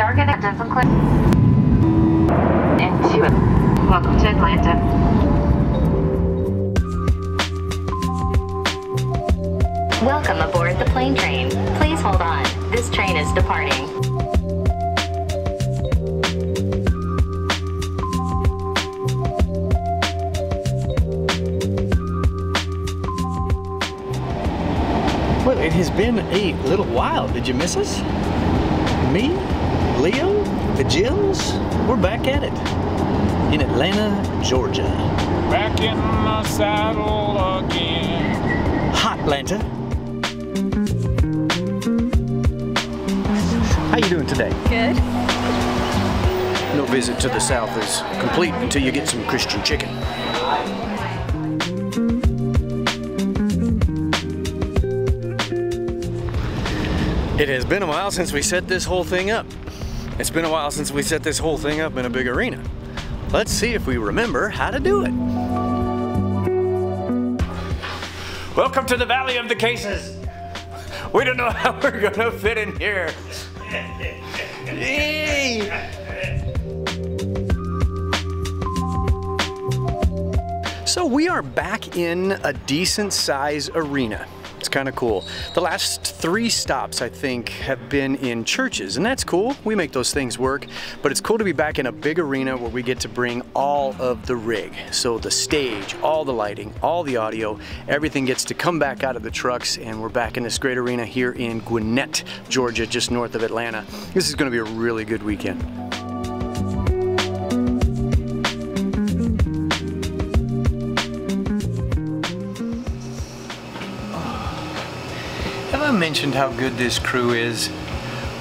are going to do some clear into it. Welcome to Atlanta. Welcome aboard the plane train. Please hold on. This train is departing. Well, it has been a little while. Did you miss us? Me, Leo, the Jills, we're back at it in Atlanta, Georgia. Back in the saddle again. HOTlanta. How you doing today? Good. No visit to the South is complete until you get some Christian chicken. It has been a while since we set this whole thing up. It's been a while since we set this whole thing up in a big arena. Let's see if we remember how to do it. Welcome to the Valley of the Cases. We don't know how we're gonna fit in here. Yay! So we are back in a decent size arena. It's kind of cool. The last 3 stops, I think, have been in churches, and that's cool. We make those things work, but it's cool to be back in a big arena where we get to bring all of the rig. So the stage, all the lighting, all the audio, everything gets to come back out of the trucks, and we're back in this great arena here in Gwinnett, Georgia, just north of Atlanta. This is going to be a really good weekend. Have I mentioned how good this crew is?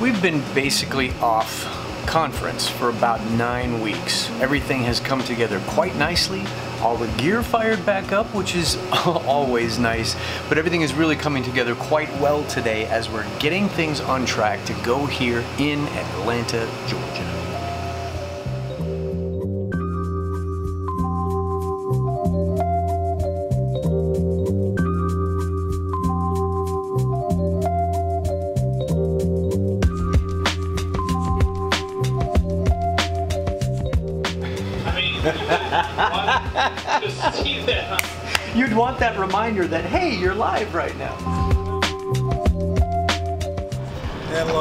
We've been basically off conference for about 9 weeks. Everything has come together quite nicely. All the gear fired back up, which is always nice, but everything is really coming together quite well today as we're getting things on track to go here in Atlanta, Georgia. Just see that. You'd want that reminder that, hey, you're live right now.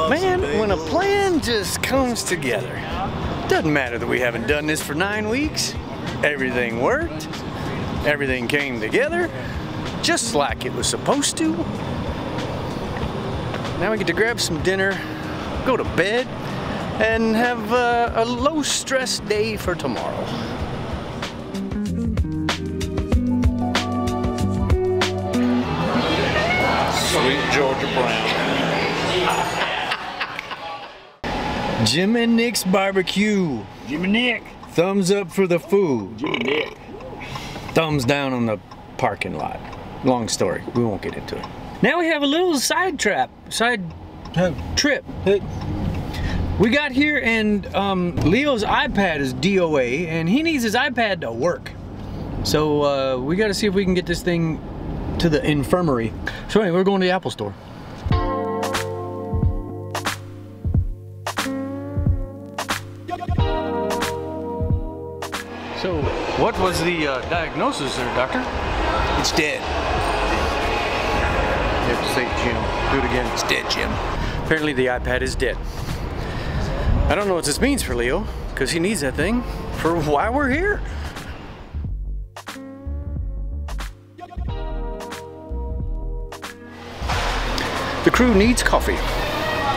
Man, when a plan just comes together, doesn't matter that we haven't done this for 9 weeks. Everything worked. Everything came together just like it was supposed to. Now we get to grab some dinner, go to bed, and have a low-stress day for tomorrow. Sweet Georgia Brown. Jim and Nick's barbecue. Jim and Nick. Thumbs up for the food. Jim and Nick. Thumbs down on the parking lot. Long story. We won't get into it. Now we have a little side trip. We got here and Leo's iPad is DOA and he needs his iPad to work. So we got to see if we can get this thing to the infirmary. So anyway, we're going to the Apple store. So what was the diagnosis there, doctor? It's dead. You have to say Jim. Do it again. It's dead, Jim. Apparently the iPad is dead. I don't know what this means for Leo, because he needs that thing for why we're here. The crew needs coffee,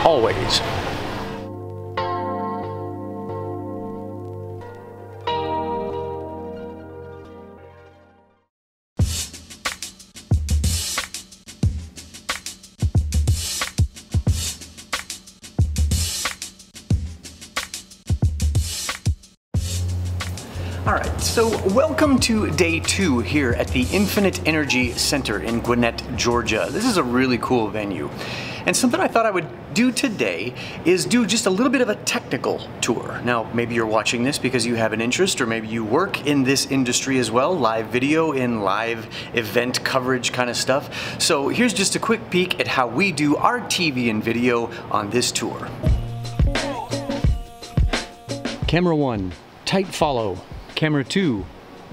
always. All right, so welcome to day 2 here at the Infinite Energy Center in Gwinnett, Georgia. This is a really cool venue. And something I thought I would do today is do just a little bit of a technical tour. Now, maybe you're watching this because you have an interest, or maybe you work in this industry as well, live video and live event coverage kind of stuff. So here's just a quick peek at how we do our TV and video on this tour. Camera 1, tight follow. Camera 2,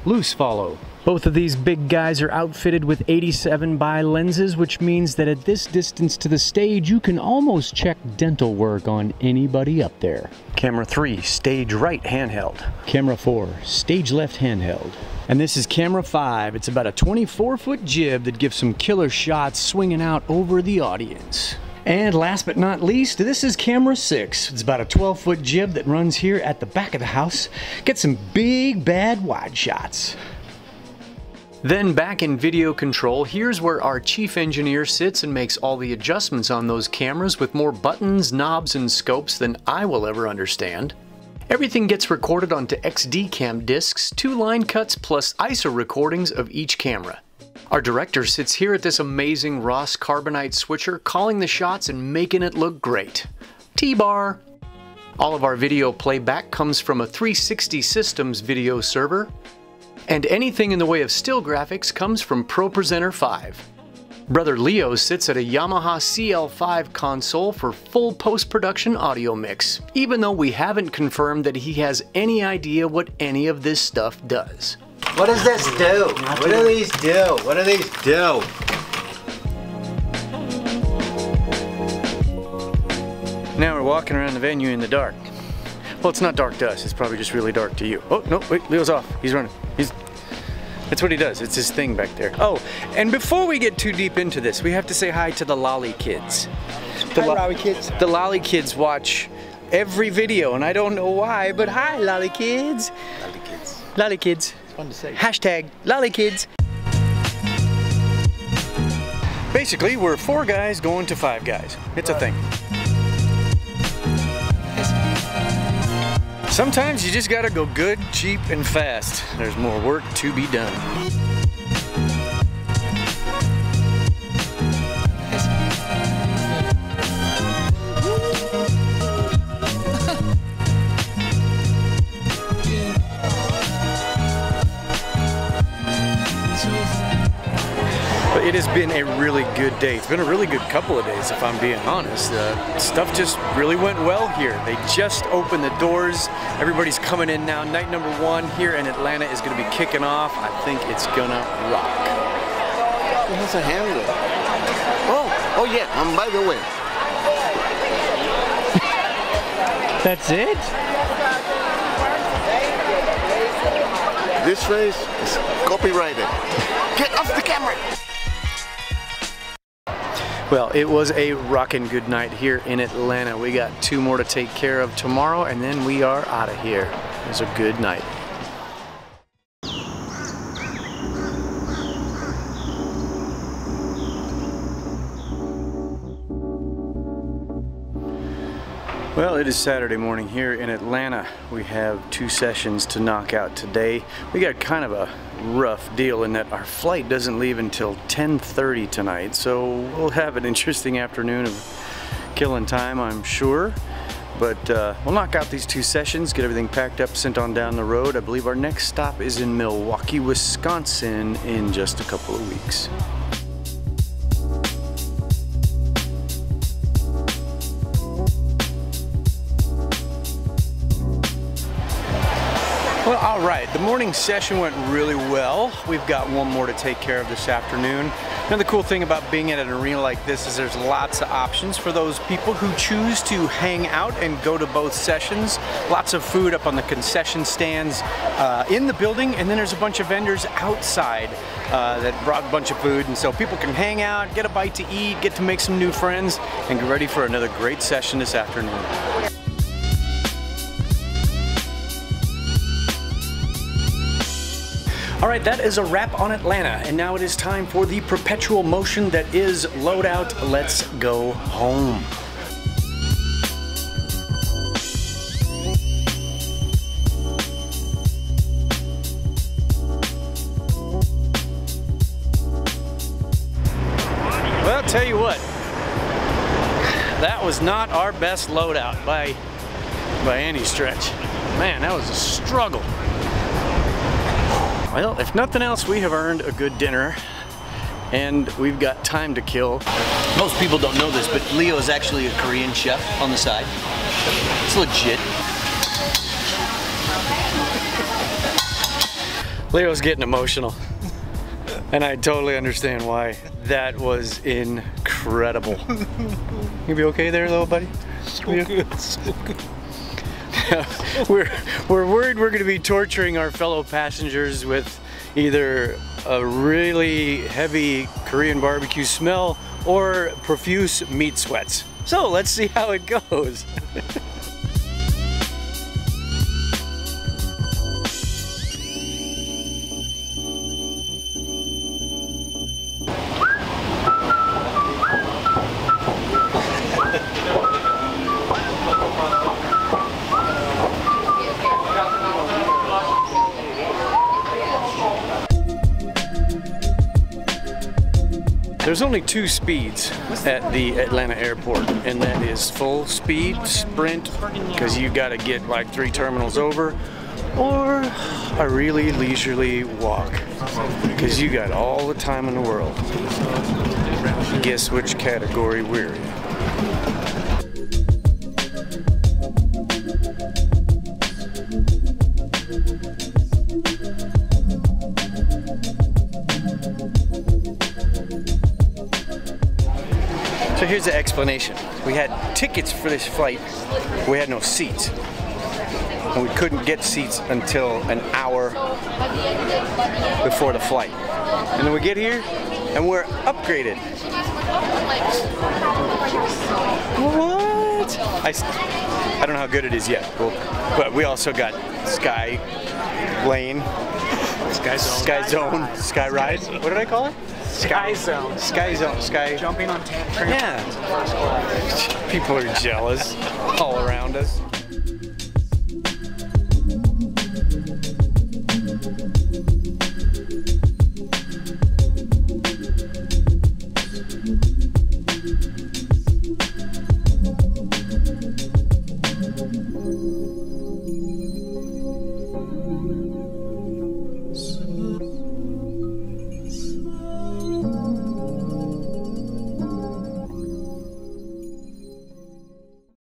loose follow. Both of these big guys are outfitted with 87x lenses, which means that at this distance to the stage, you can almost check dental work on anybody up there. Camera 3, stage right handheld. Camera 4, stage left handheld. And this is camera 5. It's about a 24-foot jib that gives some killer shots swinging out over the audience. And last but not least, this is camera 6. It's about a 12-foot jib that runs here at the back of the house. Get some big, bad wide shots. Then back in video control, here's where our chief engineer sits and makes all the adjustments on those cameras with more buttons, knobs, and scopes than I will ever understand. Everything gets recorded onto XD cam discs, 2 line cuts plus ISO recordings of each camera. Our director sits here at this amazing Ross Carbonite switcher, calling the shots and making it look great. T-bar! All of our video playback comes from a 360 Systems video server, and anything in the way of still graphics comes from ProPresenter 5. Brother Leo sits at a Yamaha CL5 console for full post-production audio mix, even though we haven't confirmed that he has any idea what any of this stuff does. What does this do? What do these do? What do these do? Now we're walking around the venue in the dark. Well, it's not dark to us, it's probably just really dark to you. Oh, no, wait, Leo's off. He's running. That's what he does. It's his thing back there. Oh, and before we get too deep into this, we have to say hi to the Lolly Kids. Hi, Lolly Kids. The Lolly Kids watch every video, and I don't know why, but hi, Lolly Kids. Lolly Kids. Lolly Kids. It's fun to say. Hashtag Lolly Kids. Basically, we're 4 guys going to 5 guys. It's a thing. Sometimes you just gotta go good, cheap, and fast. There's more work to be done. But it has been a really good day. It's been a really good couple of days, if I'm being honest. Stuff just really went well here. They just opened the doors. Everybody's coming in now. Night number 1 here in Atlanta is going to be kicking off. I think it's gonna rock. He has a handle. Oh yeah, by the way. That's it? This face is copyrighted. Get off the camera! Well, it was a rockin' good night here in Atlanta. We got 2 more to take care of tomorrow, and then we are out of here. It was a good night. Well, it is Saturday morning here in Atlanta. We have 2 sessions to knock out today. We got kind of a rough deal in that our flight doesn't leave until 10:30 tonight, so we'll have an interesting afternoon of killing time, I'm sure. But we'll knock out these 2 sessions, get everything packed up, sent on down the road. I believe our next stop is in Milwaukee, Wisconsin in just a couple of weeks. Well, all right, the morning session went really well. We've got 1 more to take care of this afternoon. Another cool thing about being at an arena like this is there's lots of options for those people who choose to hang out and go to both sessions. Lots of food up on the concession stands in the building, and then there's a bunch of vendors outside that brought a bunch of food, and so people can hang out, get a bite to eat, get to make some new friends, and get ready for another great session this afternoon. All right, that is a wrap on Atlanta, and now it is time for the perpetual motion that is Loadout. Let's go home. Well, I'll tell you what, that was not our best loadout by any stretch. Man, that was a struggle. Well, if nothing else, we have earned a good dinner, and we've got time to kill. Most people don't know this, but Leo is actually a Korean chef on the side. It's legit. Leo's getting emotional. And I totally understand why. That was incredible. You be okay there, little buddy? So good, so good. We're worried we're going to be torturing our fellow passengers with either a really heavy Korean barbecue smell or profuse meat sweats. So let's see how it goes. There's only 2 speeds at the Atlanta airport, and that is full speed, sprint, because you got to get like 3 terminals over, or a really leisurely walk, because you got all the time in the world. Guess which category we're in. So here's the explanation. We had tickets for this flight. We had no seats. And we couldn't get seats until an hour before the flight. And then we get here and we're upgraded. What? I don't know how good it is yet, but we also got Sky Lane, Sky Zone, Sky Ride. What did I call it? Sky Zone. Sky Zone. Sky. Jumping on trampolines. Yeah. People are jealous all around us.